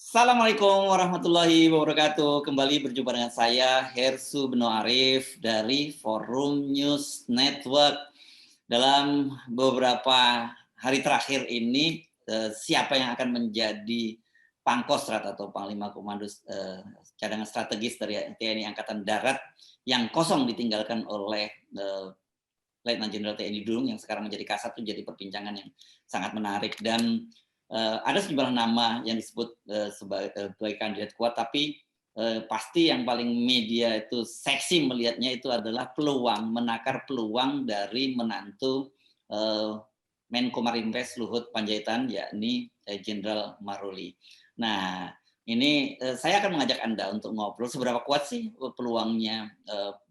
Assalamualaikum warahmatullahi wabarakatuh. Kembali berjumpa dengan saya Hersu Beno Arif dari Forum News Network. Dalam beberapa hari terakhir ini, siapa yang akan menjadi Pangkostrat atau Panglima Komando Cadangan Strategis dari TNI Angkatan Darat yang kosong ditinggalkan oleh Letnan Jenderal TNI Dudung yang sekarang menjadi Kasat, itu jadi perbincangan yang sangat menarik. Dan ada sejumlah nama yang disebut sebagai kandidat kuat, tapi pasti yang paling media itu seksi melihatnya itu adalah menakar peluang dari menantu Menko Marinvest Luhut Panjaitan, yakni Jenderal Maruli. Nah, ini saya akan mengajak Anda untuk ngobrol seberapa kuat sih peluangnya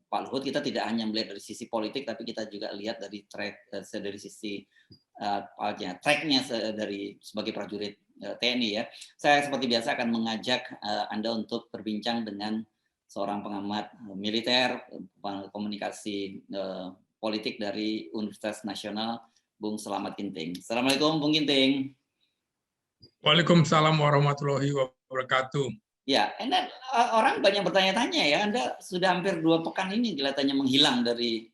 Pak Luhut. Kita tidak hanya melihat dari sisi politik, tapi kita juga lihat dari dari sisi tracknya dari sebagai prajurit TNI ya. Saya seperti biasa akan mengajak Anda untuk berbincang dengan seorang pengamat militer, komunikasi politik dari Universitas Nasional, Bung Selamat Ginting. Assalamualaikum, Bung Ginting. Waalaikumsalam warahmatullahi wabarakatuh. Ya, Anda, orang banyak bertanya-tanya ya, Anda sudah hampir 2 pekan ini kelihatannya menghilang dari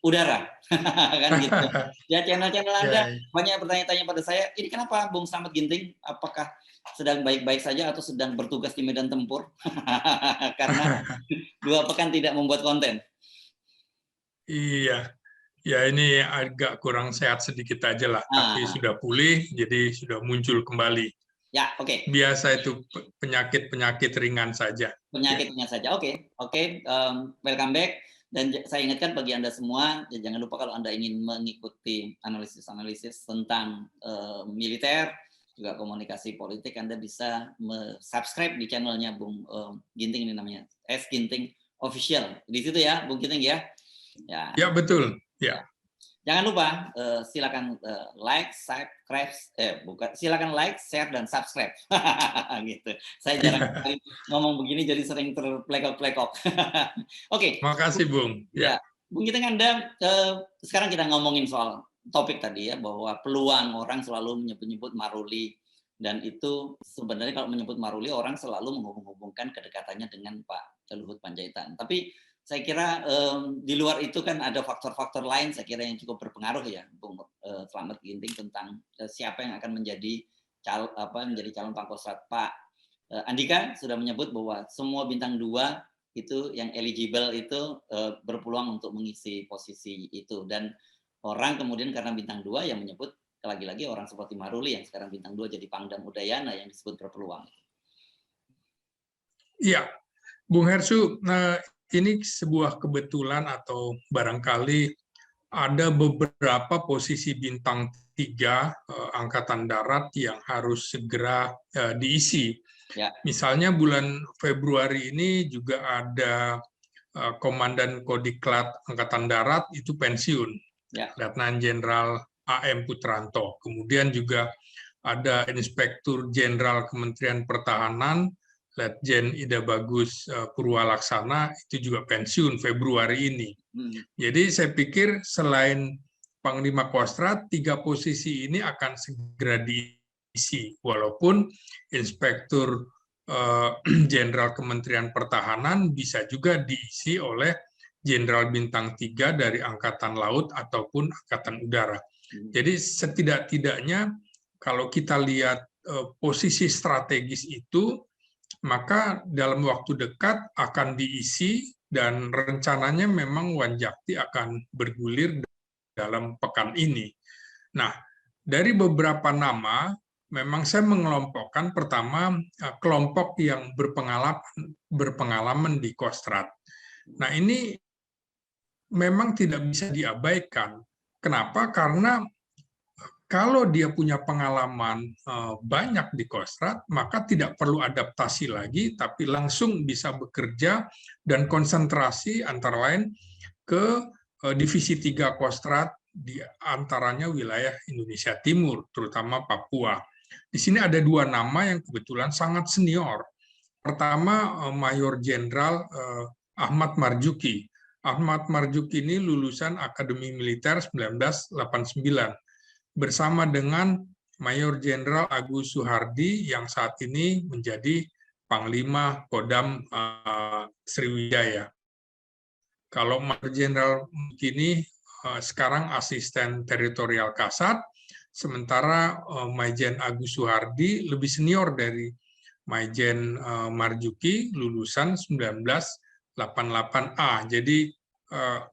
udara, kan gitu. Ya, channel-channel Anda banyak bertanya-tanya pada saya, ini kenapa Bung Slamet Ginting? Apakah sedang baik-baik saja atau sedang bertugas di medan tempur? Karena 2 pekan tidak membuat konten. Iya, ya ini agak kurang sehat sedikit aja lah, tapi sudah pulih, jadi sudah muncul kembali. Ya, oke. Biasa itu penyakit-penyakit ringan saja. Penyakitnya saja, oke. Welcome back. Dan saya ingatkan bagi Anda semua, jangan lupa kalau Anda ingin mengikuti analisis-analisis tentang militer, juga komunikasi politik, Anda bisa subscribe di channelnya Bung Ginting, ini namanya S Ginting Official. Di situ ya, Bung Ginting ya. Ya betul. Ya. Jangan lupa silakan silakan like, share dan subscribe. Gitu. Saya jarang ngomong begini jadi sering terplekok-plekok. Oke. Makasih, Bung. Ya, Bung Ginting, Anda sekarang kita ngomongin soal topik tadi ya, bahwa peluang orang selalu menyebut Maruli, dan itu sebenarnya kalau menyebut Maruli orang selalu menghubung-hubungkan kedekatannya dengan Pak Luhut Panjaitan. Tapi saya kira di luar itu kan ada faktor-faktor lain saya kira yang cukup berpengaruh ya, Bung Slamet Ginting, tentang siapa yang akan menjadi calon Pangkostrat. Pak Andika sudah menyebut bahwa semua bintang 2 itu yang eligible itu berpeluang untuk mengisi posisi itu, dan orang kemudian karena bintang 2 yang menyebut lagi-lagi orang seperti Maruli yang sekarang bintang 2 jadi Pangdam Udayana yang disebut berpeluang. Iya, Bung Hersu, ini sebuah kebetulan atau barangkali ada beberapa posisi bintang 3 Angkatan Darat yang harus segera diisi. Ya. Misalnya bulan Februari ini juga ada Komandan Kodiklat Angkatan Darat itu pensiun, ya. Letnan Jenderal AM Putranto. Kemudian juga ada Inspektur Jenderal Kementerian Pertahanan Letjen Ida Bagus Purwalaksana, itu juga pensiun Februari ini. Jadi saya pikir selain Panglima Kostrat, 3 posisi ini akan segera diisi, walaupun Inspektur Jenderal Kementerian Pertahanan bisa juga diisi oleh Jenderal Bintang 3 dari Angkatan Laut ataupun Angkatan Udara. Jadi setidak-tidaknya kalau kita lihat posisi strategis itu, maka dalam waktu dekat akan diisi, dan rencananya memang Wanjakti akan bergulir dalam pekan ini. Nah, dari beberapa nama, memang saya mengelompokkan pertama kelompok yang berpengalaman di Kostrat. Nah, ini memang tidak bisa diabaikan. Kenapa? Karena kalau dia punya pengalaman banyak di Kostrat, maka tidak perlu adaptasi lagi, tapi langsung bisa bekerja dan konsentrasi antara lain ke Divisi 3 Kostrat, di antaranya wilayah Indonesia Timur, terutama Papua. Di sini ada 2 nama yang kebetulan sangat senior. Pertama, Mayor Jenderal Ahmad Marzuki. Ahmad Marzuki ini lulusan Akademi Militer 1989. Bersama dengan Mayor Jenderal Agus Suhardi yang saat ini menjadi Panglima Kodam Sriwijaya. Kalau Mayor Jenderal kini sekarang asisten teritorial Kasat, sementara Maijen Agus Suhardi lebih senior dari Maijen Marjuki, lulusan 1988A. Jadi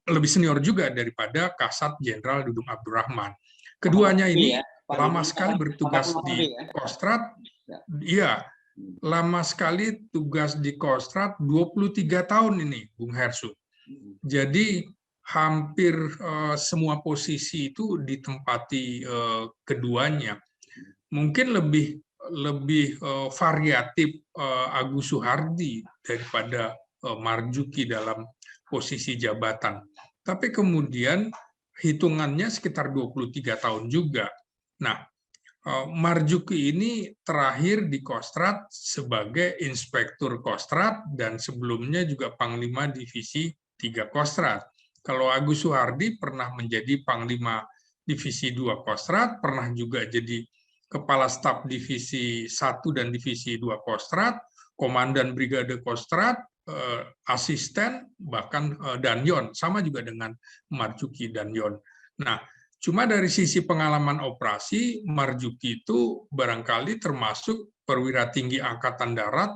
lebih senior juga daripada Kasat Jenderal Dudung Abdurrahman. Keduanya ini lama sekali bertugas di Kostrad, iya, lama sekali tugas di Kostrad, 23 tahun ini, Bung Hersu. Jadi hampir semua posisi itu ditempati keduanya. Mungkin lebih variatif Agus Suhardi daripada Marjuki dalam posisi jabatan. Tapi kemudian hitungannya sekitar 23 tahun juga. Nah, Marjuki ini terakhir di Kostrad sebagai Inspektur Kostrad dan sebelumnya juga Panglima Divisi 3 Kostrad. Kalau Agus Suhardi pernah menjadi Panglima Divisi 2 Kostrad, pernah juga jadi Kepala Staf Divisi 1 dan Divisi 2 Kostrad, Komandan Brigade Kostrad, asisten, bahkan Danyon, sama juga dengan Marjuki Danyon. Nah, cuma dari sisi pengalaman operasi, Marjuki itu barangkali termasuk perwira tinggi Angkatan Darat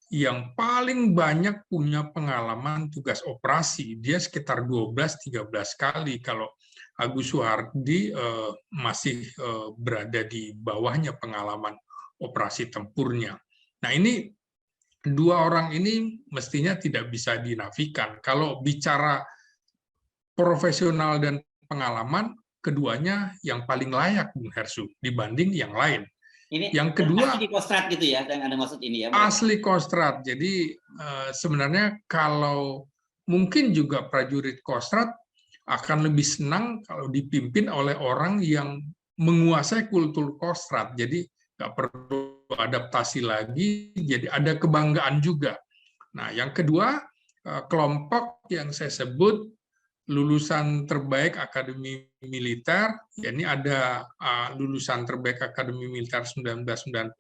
yang paling banyak punya pengalaman tugas operasi. Dia sekitar 12-13 kali, kalau Agus Suhardi masih berada di bawahnya pengalaman operasi tempurnya. Nah, ini dua orang ini mestinya tidak bisa dinafikan. Kalau bicara profesional dan pengalaman, keduanya yang paling layak, Bung Hersu, dibanding yang lain. Ini yang kedua, asli Kostrad gitu ya, yang ada maksud ini ya? Asli Kostrad. Jadi sebenarnya kalau mungkin juga prajurit Kostrad akan lebih senang kalau dipimpin oleh orang yang menguasai kultur Kostrad. Jadi nggak perlu adaptasi lagi, jadi ada kebanggaan juga. Nah, yang kedua, kelompok yang saya sebut lulusan terbaik Akademi Militer, yakni ada lulusan terbaik Akademi Militer 1990,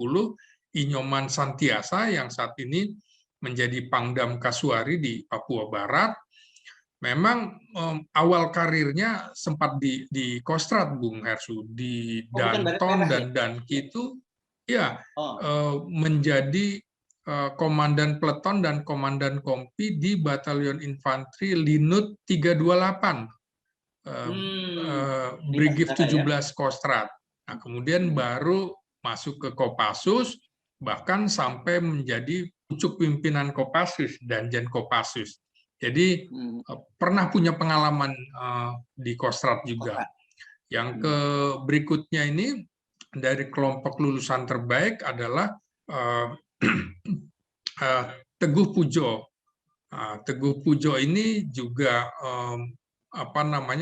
Inyoman Santiasa yang saat ini menjadi Pangdam Kasuari di Papua Barat. Memang awal karirnya sempat di Kostrad, Bung Hersu, di Danton dan Danki itu ya menjadi komandan peleton dan komandan kompi di Batalion Infanteri Linut 328, Brigif 17 Kostrad. Nah, kemudian baru masuk ke Kopassus, bahkan sampai menjadi pucuk pimpinan Kopassus, Danjen Kopassus. Jadi pernah punya pengalaman di Kostrad juga. Yang berikutnya ini dari kelompok lulusan terbaik adalah Teguh Pujo. Teguh Pujo ini juga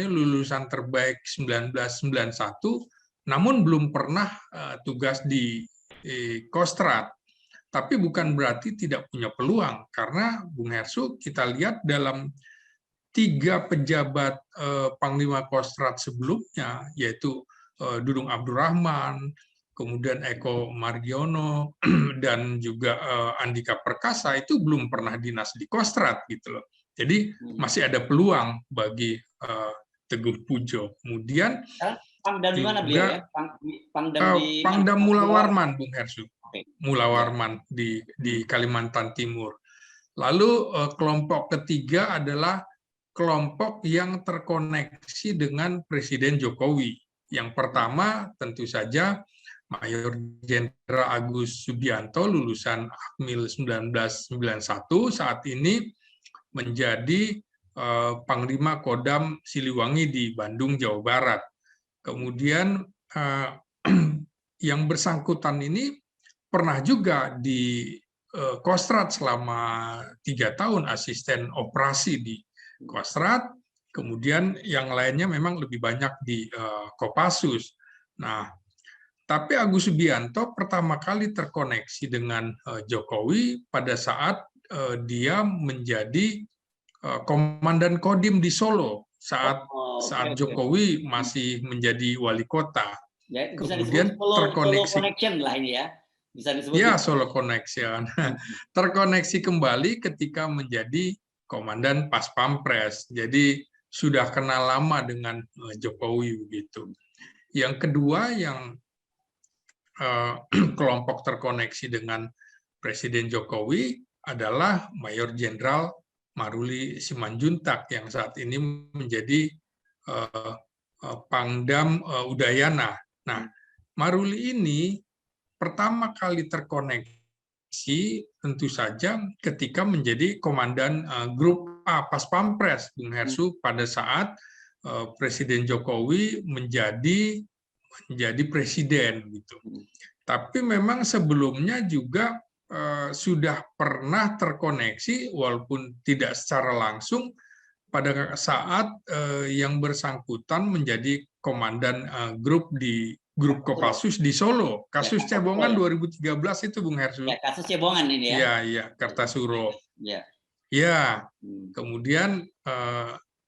lulusan terbaik 1991, namun belum pernah tugas di Kostrad. Tapi bukan berarti tidak punya peluang, karena Bung Hersu, kita lihat dalam 3 pejabat Panglima Kostrad sebelumnya, yaitu Dudung Abdurrahman, kemudian Eko Margiono, dan juga Andika Perkasa, itu belum pernah dinas di Kostrad gitu loh. Jadi masih ada peluang bagi Teguh Pujo. Kemudian Pangdam di mana beliau ya? Pangdam Mula Warman, Bung Hersu. Mula Warman di Kalimantan Timur. Lalu kelompok ketiga adalah kelompok yang terkoneksi dengan Presiden Jokowi. Yang pertama tentu saja Mayor Jenderal Agus Subianto, lulusan Akmil 1991, saat ini menjadi Panglima Kodam Siliwangi di Bandung, Jawa Barat. Kemudian yang bersangkutan ini pernah juga di Kostrad selama 3 tahun, asisten operasi di Kostrad. Kemudian yang lainnya memang lebih banyak di Kopassus. Nah, tapi Agus Subianto pertama kali terkoneksi dengan Jokowi pada saat dia menjadi Komandan Kodim di Solo saat Jokowi masih menjadi wali kota. Ya, bisa disebut Kemudian solo terkoneksi, connection lah ini ya. Bisa disebut ya gitu. solo connection, terkoneksi kembali ketika menjadi komandan pas pampres. Jadi sudah kenal lama dengan Jokowi begitu. Yang kedua yang kelompok terkoneksi dengan Presiden Jokowi adalah Mayor Jenderal Maruli Simanjuntak yang saat ini menjadi Pangdam Udayana. Nah, Maruli ini pertama kali terkoneksi tentu saja ketika menjadi komandan grup A Pas Pampres, Bung Hersu, pada saat Presiden Jokowi menjadi presiden gitu. Tapi memang sebelumnya juga sudah pernah terkoneksi walaupun tidak secara langsung pada saat yang bersangkutan menjadi komandan grup di grup Kopassus di Solo. Kasus Cebongan 2013 itu Bung Hersu. Ya, kasus Cebongan ini ya. Iya, iya, Kartasuro. Ya. Ya, kemudian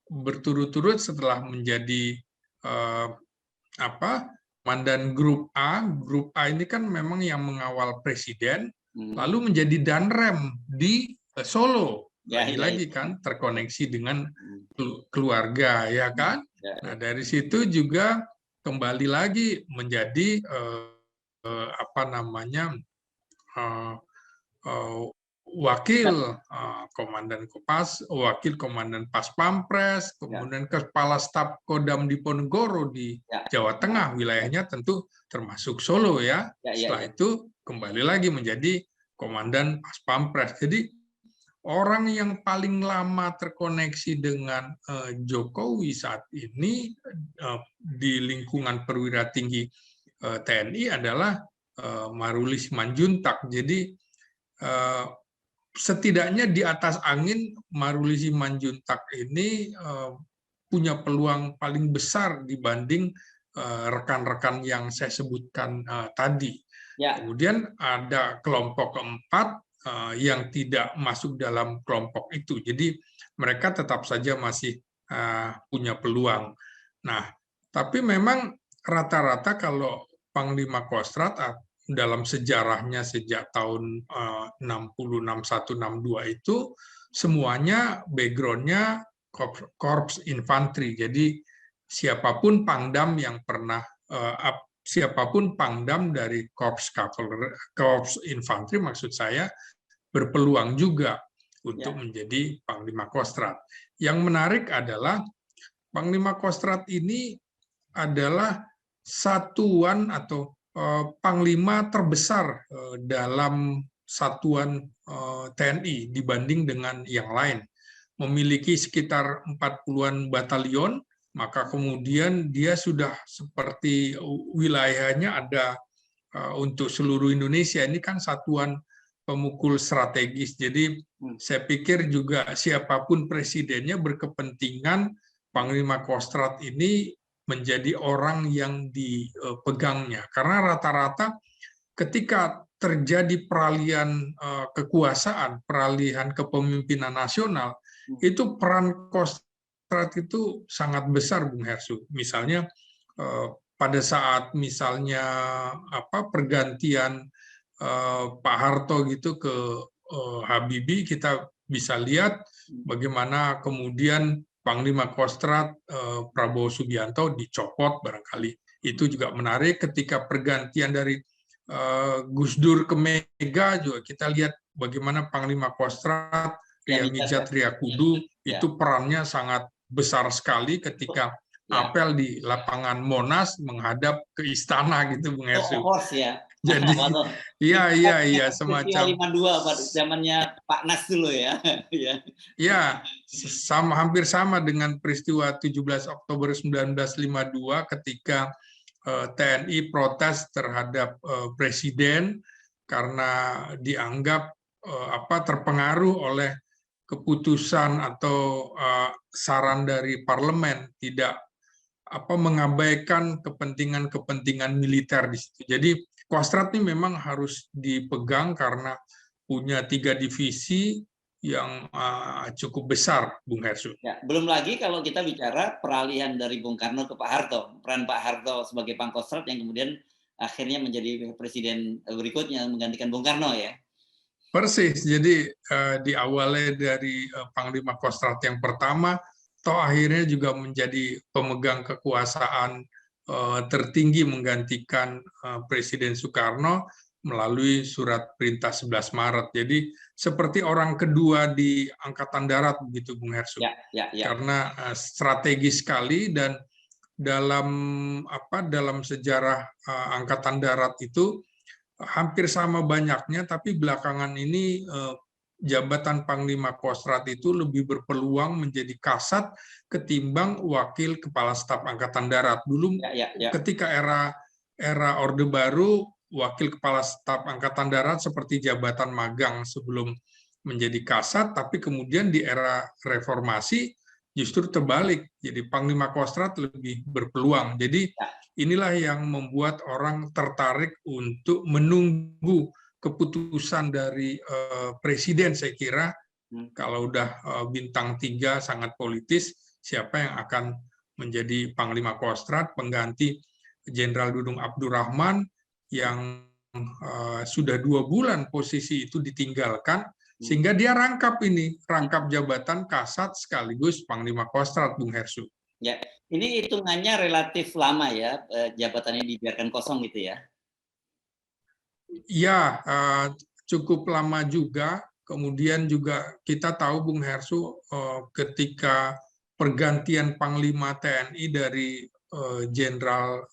berturut-turut setelah menjadi komandan grup A ini kan memang yang mengawal presiden, lalu menjadi danrem di Solo. Lagi-lagi kan terkoneksi dengan keluarga, ya kan? Nah, dari situ juga kembali lagi menjadi wakil komandan Kopas, wakil komandan Pas Pampres, kemudian kepala staf Kodam Diponegoro di Jawa Tengah, wilayahnya tentu termasuk Solo ya. Setelah itu kembali lagi menjadi komandan Pas Pampres. Jadi orang yang paling lama terkoneksi dengan Jokowi saat ini di lingkungan perwira tinggi TNI adalah Maruli Simanjuntak. Jadi setidaknya di atas angin Maruli Simanjuntak ini punya peluang paling besar dibanding rekan-rekan yang saya sebutkan tadi. Kemudian ada kelompok keempat yang tidak masuk dalam kelompok itu. Jadi mereka tetap saja masih punya peluang. Nah, tapi memang rata-rata kalau Panglima Kostrat dalam sejarahnya sejak tahun 60, 61, 62 itu semuanya background-nya korps infanteri. Jadi siapapun pangdam yang pernah siapapun pangdam dari korps infanteri maksud saya berpeluang juga untuk menjadi Panglima Kostrat. Yang menarik adalah Panglima Kostrat ini adalah satuan atau panglima terbesar dalam satuan TNI dibanding dengan yang lain. Memiliki sekitar 40-an batalion, maka kemudian dia sudah seperti wilayahnya ada untuk seluruh Indonesia. Ini kan satuan pemukul strategis. Jadi saya pikir juga siapapun presidennya berkepentingan Panglima Kostrat ini menjadi orang yang dipegangnya. Karena rata-rata ketika terjadi peralihan kekuasaan, peralihan kepemimpinan nasional, itu peran Kostrat itu sangat besar, Bung Hersu. Misalnya pada saat misalnya pergantian Pak Harto gitu ke Habibie, kita bisa lihat bagaimana kemudian Panglima Kostrat Prabowo Subianto dicopot barangkali. Itu juga menarik ketika pergantian dari Gus Dur ke Mega juga kita lihat bagaimana Panglima Kostrat Ria Mijat Triakudu itu perannya sangat besar sekali ketika apel di lapangan Monas menghadap ke istana gitu Bung Hersu. Jadi iya semacam 52 pada zamannya Pak Nas dulu ya. Ya, hampir sama dengan peristiwa 17 Oktober 1952 ketika TNI protes terhadap presiden karena dianggap terpengaruh oleh keputusan atau saran dari parlemen, tidak mengabaikan kepentingan militer di situ. Jadi Kostrat ini memang harus dipegang karena punya 3 divisi yang cukup besar, Bung Hersu. Ya, belum lagi kalau kita bicara peralihan dari Bung Karno ke Pak Harto, peran Pak Harto sebagai Pangkostrat yang kemudian akhirnya menjadi presiden berikutnya menggantikan Bung Karno ya. Persis, jadi diawali dari Panglima Kostrat yang pertama, toh akhirnya juga menjadi pemegang kekuasaan tertinggi menggantikan Presiden Soekarno melalui surat perintah 11 Maret. Jadi seperti orang kedua di Angkatan Darat begitu, Bung Hersu. Ya, ya, ya. Karena strategis sekali dan dalam sejarah Angkatan Darat itu hampir sama banyaknya, tapi belakangan ini jabatan Panglima Kostrat itu lebih berpeluang menjadi kasat ketimbang wakil Kepala Staf Angkatan Darat. Dulu ketika era Orde Baru, wakil Kepala Staf Angkatan Darat seperti jabatan magang sebelum menjadi kasat, tapi kemudian di era reformasi justru terbalik. Jadi Panglima Kostrat lebih berpeluang. Jadi inilah yang membuat orang tertarik untuk menunggu keputusan dari presiden. Saya kira kalau udah bintang 3 sangat politis, siapa yang akan menjadi Panglima Kostrat pengganti Jenderal Dudung Abdurrahman yang sudah 2 bulan posisi itu ditinggalkan, sehingga dia rangkap jabatan kasat sekaligus Panglima Kostrat, Bung Hersu. Ya, ini hitungannya relatif lama ya, jabatannya dibiarkan kosong gitu ya? Ya, cukup lama juga. Kemudian juga kita tahu, Bung Hersu, ketika pergantian Panglima TNI dari Jenderal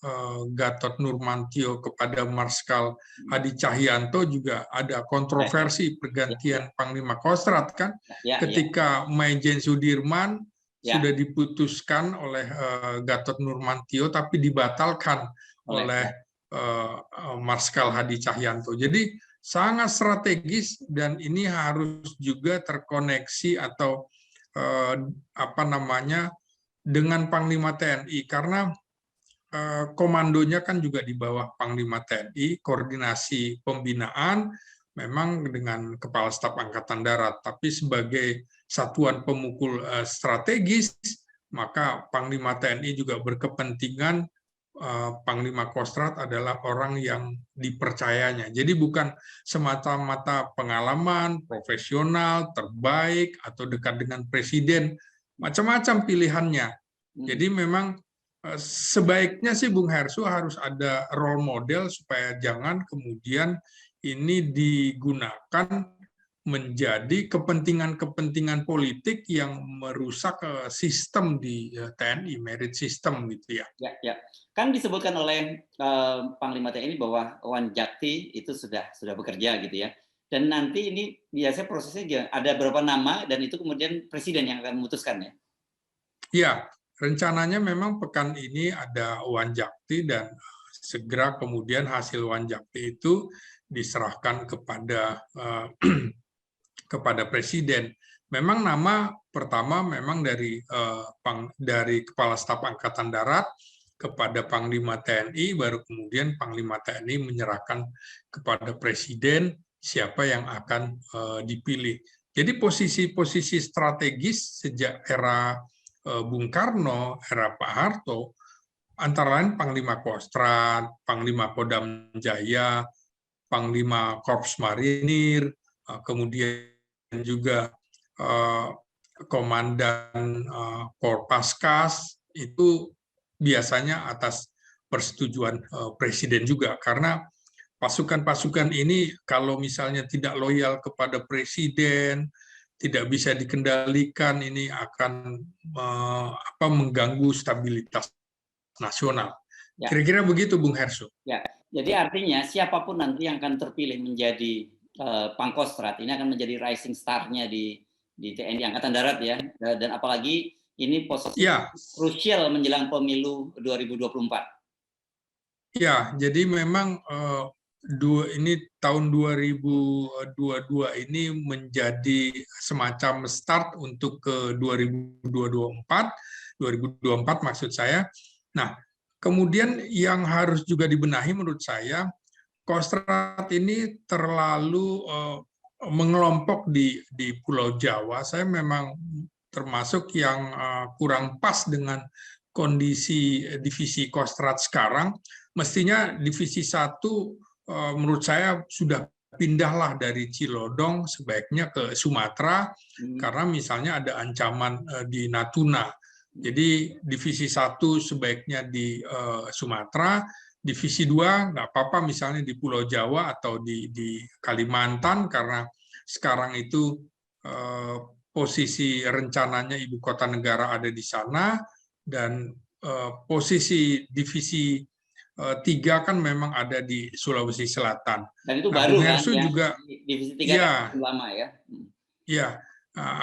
Gatot Nurmantio kepada Marskal Hadi Cahyanto juga ada kontroversi pergantian Panglima Kostrat kan, ketika Maijen Sudirman sudah diputuskan oleh Gatot Nurmantio tapi dibatalkan oleh Marskal Hadi Cahyanto. Jadi sangat strategis dan ini harus juga terkoneksi atau dengan Panglima TNI karena komandonya kan juga di bawah Panglima TNI, koordinasi pembinaan memang dengan Kepala Staf Angkatan Darat, tapi sebagai satuan pemukul strategis, maka Panglima TNI juga berkepentingan Panglima Kostrat adalah orang yang dipercayanya. Jadi bukan semata-mata pengalaman, profesional, terbaik, atau dekat dengan presiden, macam-macam pilihannya. Jadi memang sebaiknya sih Bung Hersu harus ada role model supaya jangan kemudian ini digunakan menjadi kepentingan-kepentingan politik yang merusak sistem di TNI, merit system gitu ya. Ya. Kan disebutkan oleh Panglima TNI bahwa Wanjakti itu sudah bekerja gitu ya. Dan nanti ini biasanya prosesnya ada berapa nama dan itu kemudian presiden yang akan memutuskan ya? Ya, rencananya memang pekan ini ada Wanjakti dan segera kemudian hasil Wanjakti itu diserahkan kepada presiden. Memang nama pertama memang dari Kepala Staf Angkatan Darat kepada Panglima TNI, baru kemudian Panglima TNI menyerahkan kepada presiden siapa yang akan dipilih. Jadi posisi-posisi strategis sejak era Bung Karno, era Pak Harto, antara lain Panglima Kostrat, Panglima Kodam Jaya, Panglima Korps Marinir, kemudian juga Komandan Korpaskas, itu biasanya atas persetujuan presiden juga, karena pasukan-pasukan ini kalau misalnya tidak loyal kepada presiden, tidak bisa dikendalikan, ini akan mengganggu stabilitas nasional. Kira-kira begitu, Bung Hersu. Ya, jadi artinya siapapun nanti yang akan terpilih menjadi Pangkostrat ini akan menjadi rising star-nya di TNI Angkatan Darat ya, dan apalagi ini posisi krusial menjelang pemilu 2024. Ya, jadi memang ini tahun 2022 ini menjadi semacam start untuk ke 2024 maksud saya. Nah, kemudian yang harus juga dibenahi menurut saya, Kostrat ini terlalu mengelompok di Pulau Jawa, saya memang termasuk yang kurang pas dengan kondisi divisi Kostrad sekarang. Mestinya divisi 1 menurut saya sudah pindahlah dari Cilodong sebaiknya ke Sumatera karena misalnya ada ancaman di Natuna. Jadi divisi 1 sebaiknya di Sumatera, divisi 2 nggak apa-apa misalnya di Pulau Jawa atau di Kalimantan karena sekarang itu posisi rencananya ibu kota negara ada di sana dan posisi divisi 3 kan memang ada di Sulawesi Selatan. Dan itu nah, baru Bung kan, Hersu yang juga divisi 3 ya, kan lama ya. Ya,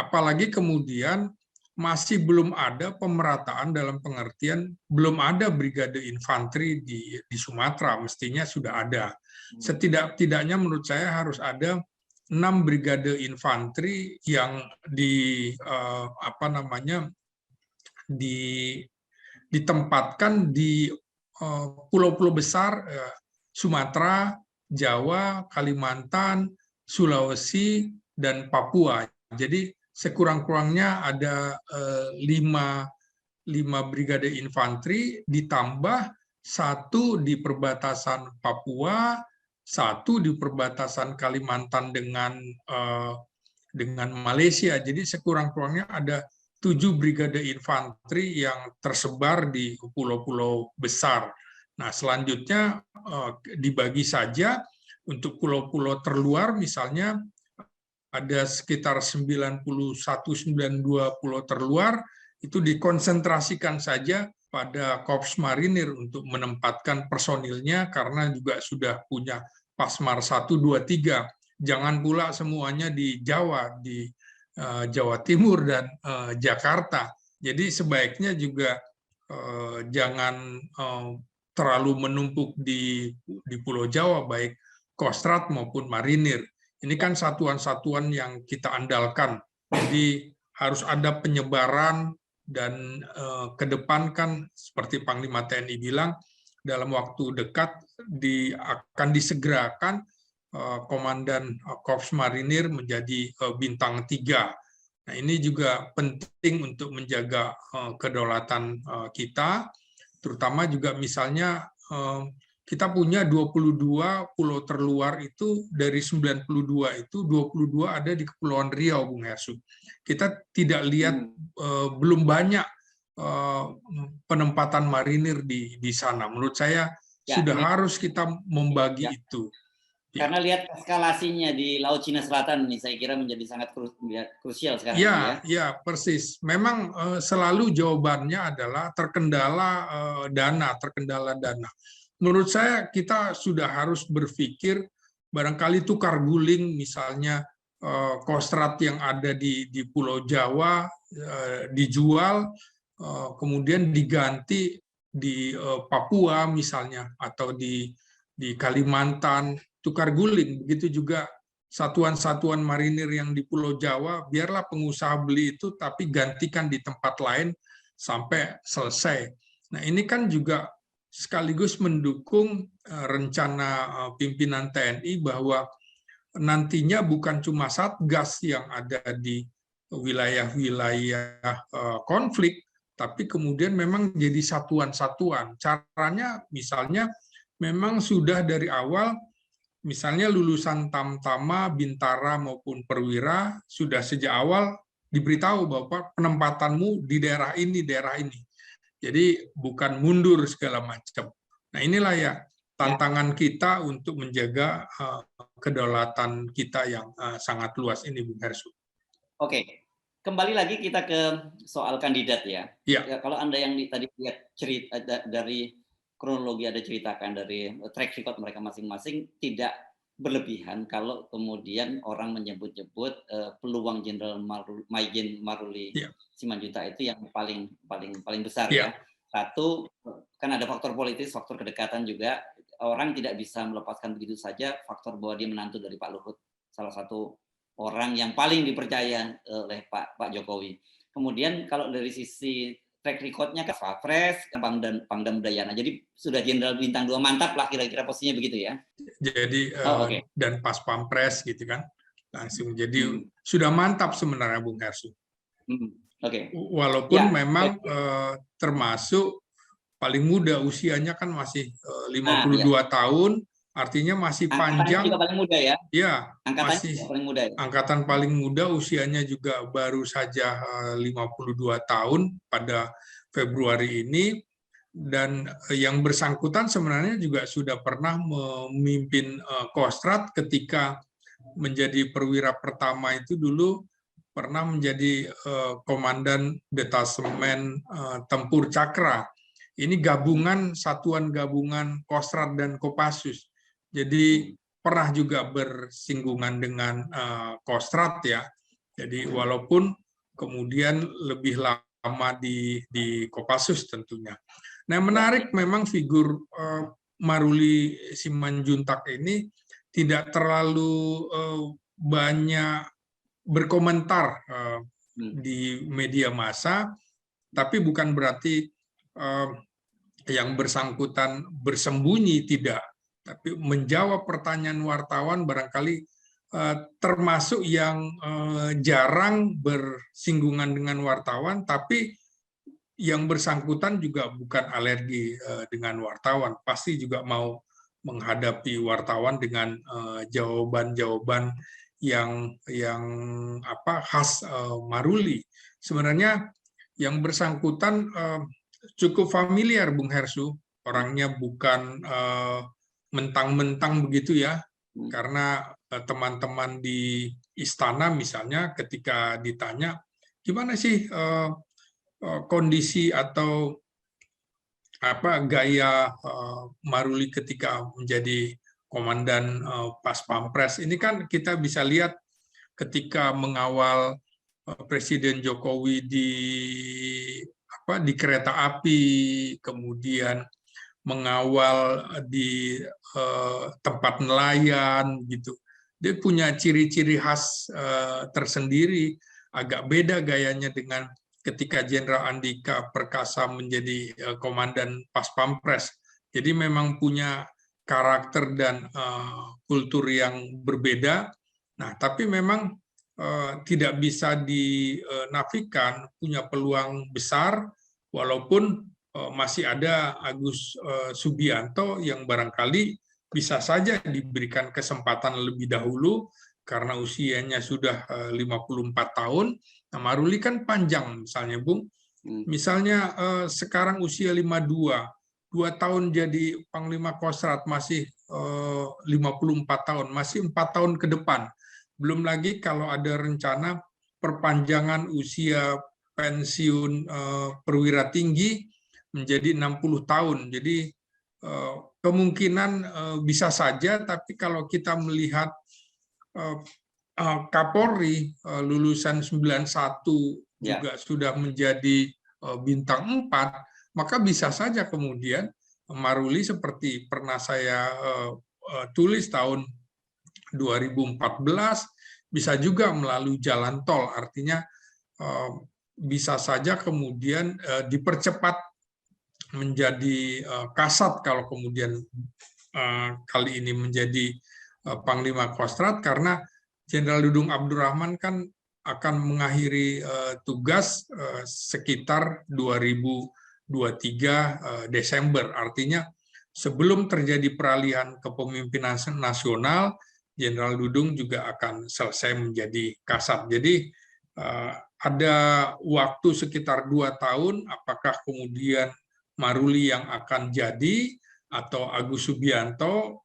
apalagi kemudian masih belum ada pemerataan dalam pengertian belum ada brigade infanteri di Sumatera, mestinya sudah ada. Setidak-tidaknya menurut saya harus ada 6 brigade infanteri yang ditempatkan di pulau-pulau besar Sumatera, Jawa, Kalimantan, Sulawesi, dan Papua. Jadi sekurang-kurangnya ada 5 brigade infanteri ditambah 1 di perbatasan Papua, 1 di perbatasan Kalimantan dengan Malaysia. Jadi sekurang-kurangnya ada 7 brigade infanteri yang tersebar di pulau-pulau besar. Nah, selanjutnya dibagi saja untuk pulau-pulau terluar, misalnya ada sekitar 91-92 pulau terluar, itu dikonsentrasikan saja pada Korps Marinir untuk menempatkan personilnya karena juga sudah punya Pasmar 1, 2, 3. Jangan pula semuanya di Jawa, di Jawa Timur dan Jakarta. Jadi sebaiknya juga jangan terlalu menumpuk di Pulau Jawa, baik Kostrad maupun Marinir. Ini kan satuan-satuan yang kita andalkan. Jadi harus ada penyebaran dan ke depan kan seperti Panglima TNI bilang dalam waktu dekat akan disegerakan Komandan Korps Marinir menjadi bintang 3. Nah, ini juga penting untuk menjaga kedaulatan kita, terutama juga misalnya kita punya 22 pulau terluar itu dari 92 itu 22 ada di Kepulauan Riau, Bung Hersu. Kita tidak lihat belum banyak penempatan marinir di sana. Menurut saya sudah harus kita membagi itu. Karena lihat eskalasinya di Laut Cina Selatan nih, saya kira menjadi sangat krusial sekarang. Ya, persis. Memang selalu jawabannya adalah terkendala dana. Menurut saya kita sudah harus berpikir barangkali tukar guling, misalnya Kostrad yang ada di Pulau Jawa dijual, kemudian diganti di Papua misalnya atau di Kalimantan. Tukar guling, begitu juga satuan-satuan marinir yang di Pulau Jawa, biarlah pengusaha beli itu, tapi gantikan di tempat lain sampai selesai. Nah, ini kan juga sekaligus mendukung rencana pimpinan TNI bahwa nantinya bukan cuma Satgas yang ada di wilayah-wilayah konflik, tapi kemudian memang jadi satuan-satuan. Caranya misalnya memang sudah dari awal, misalnya lulusan Tamtama, Bintara maupun Perwira sudah sejak awal diberitahu bahwa penempatanmu di daerah ini, daerah ini. Jadi bukan mundur segala macam. Nah, inilah ya tantangan kita untuk menjaga kedaulatan kita yang sangat luas ini, Bung Hersu. Oke, kembali lagi kita ke soal kandidat ya. Ya. Kalau Anda yang tadi lihat cerita dari kronologi ada ceritakan dari track record mereka masing-masing, tidak berlebihan kalau kemudian orang menyebut-nyebut peluang Jenderal Maijen Maruli Simanjuntak itu yang paling besar ya. Satu, kan ada faktor politis, faktor kedekatan juga. Orang tidak bisa melepaskan begitu saja faktor bahwa dia menantu dari Pak Luhut, salah satu orang yang paling dipercaya oleh Pak Jokowi. Kemudian kalau dari sisi track record-nya ke Wapres, Pangdam Udayana. Jadi sudah Jenderal Bintang 2, mantap lah kira-kira posisinya begitu ya. Jadi dan Pas Pampres gitu kan. langsung. Jadi sudah mantap sebenarnya Bung Hersu. Oke. Walaupun Ya, memang termasuk paling muda usianya kan masih 52 ya. tahun, artinya masih Angkatannya panjang. juga paling muda ya. Ya, Angkatannya masih juga paling muda ya. angkatan paling muda, usianya juga baru saja 52 tahun pada Februari ini. Dan yang bersangkutan sebenarnya juga sudah pernah memimpin Kostrad ketika menjadi perwira pertama itu dulu pernah menjadi komandan detasemen tempur Cakra. Ini gabungan, satuan gabungan Kostrad dan Kopassus. Jadi pernah juga bersinggungan dengan Kostrad ya. Jadi walaupun kemudian lebih lama di Kopassus tentunya. Nah, menarik memang figur Maruli Simanjuntak ini tidak terlalu banyak berkomentar di media massa, tapi bukan berarti yang bersangkutan bersembunyi, tidak. Tapi menjawab pertanyaan wartawan barangkali termasuk yang jarang bersinggungan dengan wartawan, tapi yang bersangkutan juga bukan alergi dengan wartawan, pasti juga mau menghadapi wartawan dengan jawaban-jawaban yang khas Maruli. Sebenarnya yang bersangkutan cukup familiar Bung Hersu, orangnya bukan mentang-mentang begitu ya, karena teman-teman di istana misalnya ketika ditanya gimana sih kondisi atau gaya Maruli ketika menjadi komandan Pas Pampres, ini kan kita bisa lihat ketika mengawal Presiden Jokowi di kereta api, kemudian mengawal di tempat nelayan gitu. Dia punya ciri-ciri khas tersendiri, agak beda gayanya dengan ketika Jenderal Andika Perkasa menjadi komandan Pas Pampres. Jadi memang punya karakter dan kultur yang berbeda. Nah, tapi memang tidak bisa dinafikan punya peluang besar, walaupun masih ada Agus Subianto yang barangkali bisa saja diberikan kesempatan lebih dahulu karena usianya sudah 54 tahun. Nah, Maruli kan panjang misalnya, Bung. Misalnya sekarang usia 52, 2 tahun jadi Panglima Kostrad, masih 54 tahun, masih 4 tahun ke depan. Belum lagi kalau ada rencana perpanjangan usia pensiun perwira tinggi menjadi 60 tahun. Jadi kemungkinan bisa saja, tapi kalau kita melihat Kapolri lulusan 91 juga sudah menjadi bintang 4, maka bisa saja kemudian Maruli seperti pernah saya tulis tahun 2014 bisa juga melalui jalan tol, artinya bisa saja kemudian dipercepat menjadi Kasat kalau kemudian kali ini menjadi Panglima Kostrad, karena Jenderal Dudung Abdurrahman kan akan mengakhiri tugas sekitar 2023 Desember. Artinya sebelum terjadi peralihan kepemimpinan nasional, Jenderal Dudung juga akan selesai menjadi Kasat. Jadi ada waktu sekitar 2 tahun, apakah kemudian Maruli yang akan jadi atau Agus Subianto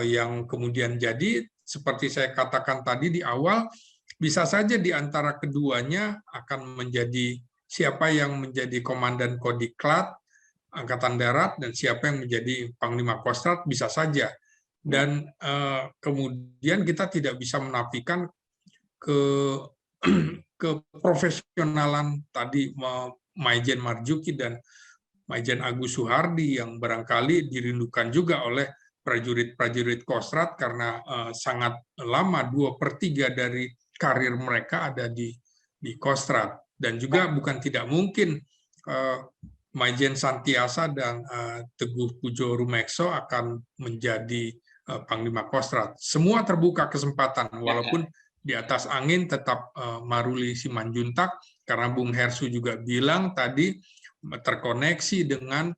yang kemudian jadi. Seperti saya katakan tadi di awal, bisa saja di antara keduanya akan menjadi siapa yang menjadi Komandan Kodiklat Angkatan Darat dan siapa yang menjadi Panglima Kostrad, bisa saja. Dan kemudian kita tidak bisa menafikan keprofesionalan tadi Maijen Marzuki dan Maijen Agus Suhardi yang barangkali dirindukan juga oleh prajurit-prajurit Kostrad karena sangat lama, 2/3 dari karir mereka ada di Kostrad. Dan juga bukan tidak mungkin Maijen Santiasa dan Teguh Pujo Rumekso akan menjadi Panglima Kostrat. Semua terbuka kesempatan, walaupun di atas angin tetap Maruli Simanjuntak, karena Bung Hersu juga bilang tadi terkoneksi dengan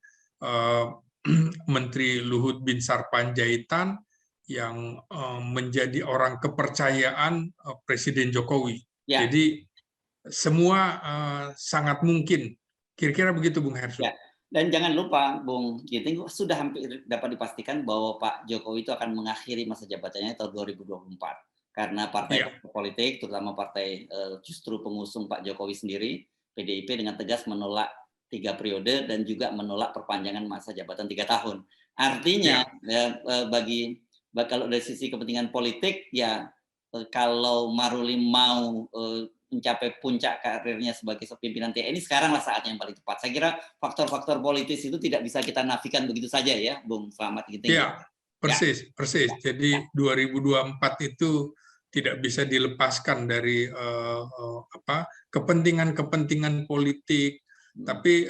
Menteri Luhut Binsar Panjaitan yang menjadi orang kepercayaan Presiden Jokowi. Ya. Jadi semua sangat mungkin. Kira-kira begitu, Bung Hersu. Ya. Dan jangan lupa, Bung Ginting, sudah hampir dapat dipastikan bahwa Pak Jokowi itu akan mengakhiri masa jabatannya tahun 2024. Karena partai politik, terutama partai justru pengusung Pak Jokowi sendiri, PDIP dengan tegas menolak 3 periode dan juga menolak perpanjangan masa jabatan 3 tahun. Artinya, kalau dari sisi kepentingan politik, ya kalau Maruli mau mencapai puncak karirnya sebagai pimpinan TNI, sekaranglah saatnya yang paling tepat. Saya kira faktor-faktor politis itu tidak bisa kita nafikan begitu saja ya, Bung Slamet Ginting. Ya, persis. Jadi 2024 itu tidak bisa dilepaskan dari kepentingan-kepentingan politik. Tapi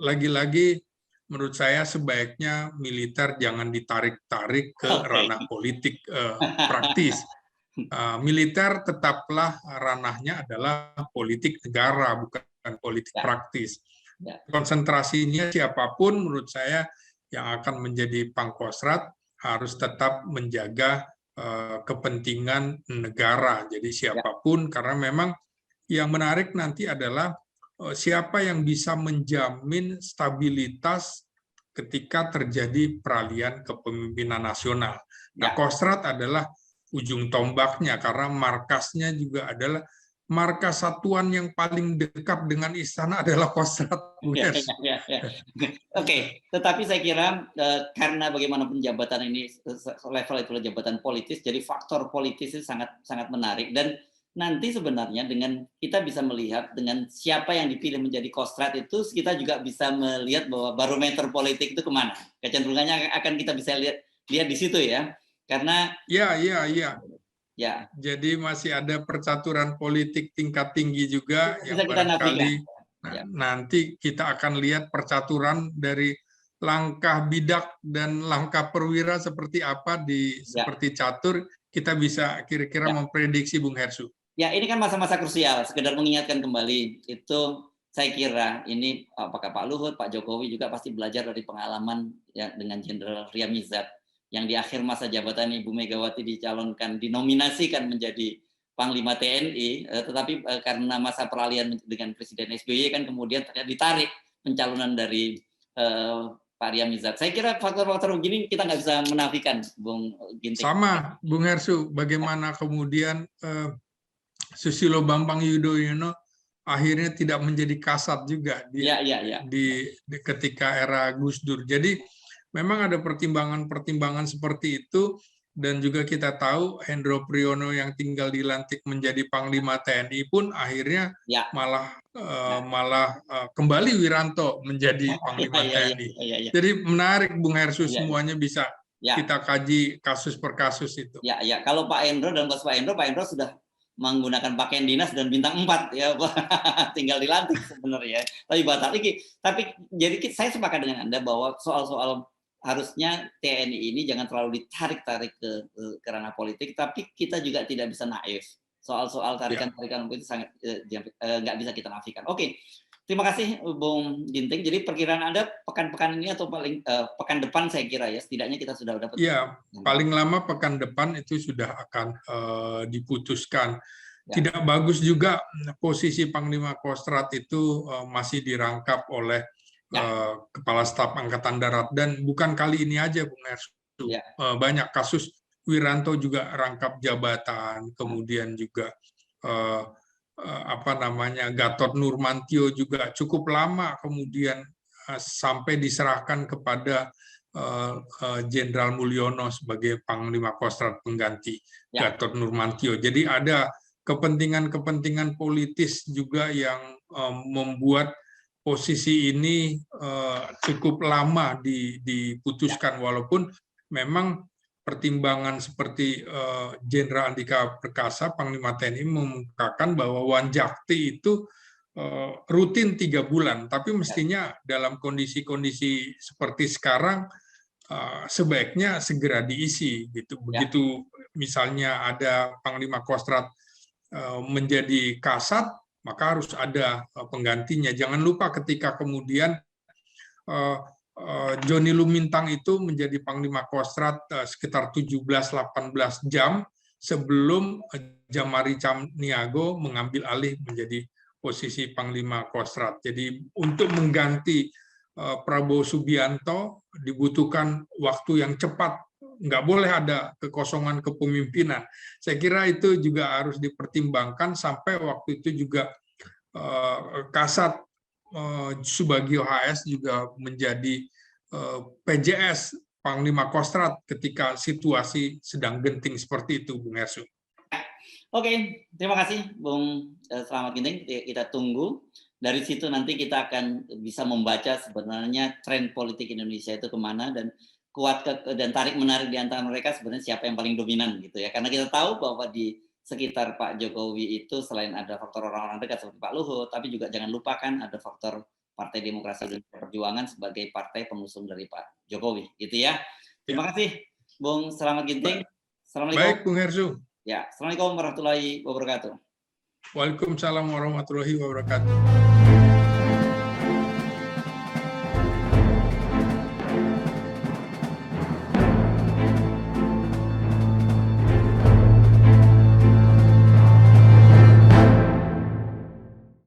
lagi-lagi menurut saya sebaiknya militer jangan ditarik-tarik ke ranah politik praktis. Militer tetaplah ranahnya adalah politik negara, bukan politik praktis. Konsentrasinya siapapun menurut saya yang akan menjadi Pangkostrat harus tetap menjaga kepentingan negara. Jadi siapapun, karena memang yang menarik nanti adalah siapa yang bisa menjamin stabilitas ketika terjadi peralihan kepemimpinan nasional. Nah, Kostrat adalah ujung tombaknya, karena markasnya juga adalah markas satuan yang paling dekat dengan istana adalah Kostrat. Oke, tetapi saya kira karena bagaimanapun jabatan ini level itu jabatan politis, jadi faktor politis itu sangat menarik, dan nanti sebenarnya dengan kita bisa melihat dengan siapa yang dipilih menjadi Kostrat itu, kita juga bisa melihat bahwa barometer politik itu kemana, kecenderungannya akan kita bisa lihat di situ ya. Karena jadi masih ada percaturan politik tingkat tinggi juga yang barangkali nanti kita akan lihat percaturan dari langkah bidak dan langkah perwira seperti apa seperti catur, kita bisa kira-kira memprediksi, Bung Hersu. Ya, ini kan masa-masa krusial, sekedar mengingatkan kembali itu. Saya kira ini apakah Pak Luhut, Pak Jokowi juga pasti belajar dari pengalaman dengan Jenderal Riamizat, yang di akhir masa jabatan Ibu Megawati dinominasikan menjadi Panglima TNI, tetapi karena masa peralihan dengan Presiden SBY kan kemudian ternyata ditarik pencalonan dari Pak Riamizat. Saya kira faktor-faktor begini kita nggak bisa menafikan, Bung Ginting. Sama, Bung Hersu, bagaimana kemudian Susilo Bambang Yudhoyono akhirnya tidak menjadi kasat juga ketika era Gus Dur. Jadi memang ada pertimbangan-pertimbangan seperti itu, dan juga kita tahu Hendro Priyono yang tinggal dilantik menjadi Panglima TNI pun akhirnya malah kembali Wiranto menjadi Panglima TNI. Jadi menarik, Bung Hersu, semuanya bisa kita kaji kasus per kasus itu. Kalau Pak Hendro dan Pak Hendro sudah menggunakan pakaian dinas dan bintang 4 ya, tinggal dilantik sebenarnya. Tapi jadi saya sepakat dengan Anda bahwa soal-soal harusnya TNI ini jangan terlalu ditarik-tarik ke ranah politik, tapi kita juga tidak bisa naif. Soal-soal tarikan-tarikan itu sangat nggak bisa kita nafikan. Oke, terima kasih Bung Ginting. Jadi perkiraan Anda pekan-pekan ini atau paling pekan depan saya kira ya, setidaknya kita sudah dapat. Ya, paling lama pekan depan itu sudah akan diputuskan. Tidak bagus juga posisi Panglima Kostrat itu masih dirangkap oleh Kepala Staf Angkatan Darat, dan bukan kali ini aja, Bung Hersu. Banyak kasus. Wiranto juga rangkap jabatan, kemudian juga Gatot Nurmantio juga cukup lama kemudian sampai diserahkan kepada Jenderal Mulyono sebagai Panglima Kostrat pengganti Gatot Nurmantio. Jadi ada kepentingan-kepentingan politis juga yang membuat posisi ini cukup lama diputuskan, walaupun memang pertimbangan seperti Jenderal Andika Perkasa, Panglima TNI, mengungkapkan bahwa Wanjakti itu rutin 3 bulan, tapi mestinya dalam kondisi-kondisi seperti sekarang sebaiknya segera diisi gitu. Begitu misalnya ada Panglima Kostrat menjadi kasat, maka harus ada penggantinya. Jangan lupa ketika kemudian Joni Lumintang itu menjadi Panglima Kostrat sekitar 17-18 jam sebelum Jamari Camniago mengambil alih menjadi posisi Panglima Kostrat. Jadi untuk mengganti Prabowo Subianto dibutuhkan waktu yang cepat, nggak boleh ada kekosongan kepemimpinan. Saya kira itu juga harus dipertimbangkan sampai waktu itu juga Kasat Subagio HS juga menjadi PJS Panglima Kostrat ketika situasi sedang genting seperti itu, Bung Hersu. Oke, terima kasih Bung Slamet Ginting. Kita tunggu. Dari situ nanti kita akan bisa membaca sebenarnya tren politik Indonesia itu kemana, dan dan tarik menarik di antara mereka sebenarnya siapa yang paling dominan gitu ya. Karena kita tahu bahwa di sekitar Pak Jokowi itu selain ada faktor orang-orang dekat seperti Pak Luhut, tapi juga jangan lupakan ada faktor Partai Demokrasi dan Perjuangan sebagai partai pengusung dari Pak Jokowi gitu ya. Terima kasih Bung Slamet Ginting. Assalamualaikum. Baik Bung Hersu. Ya, Assalamualaikum warahmatullahi wabarakatuh. Waalaikumsalam warahmatullahi wabarakatuh.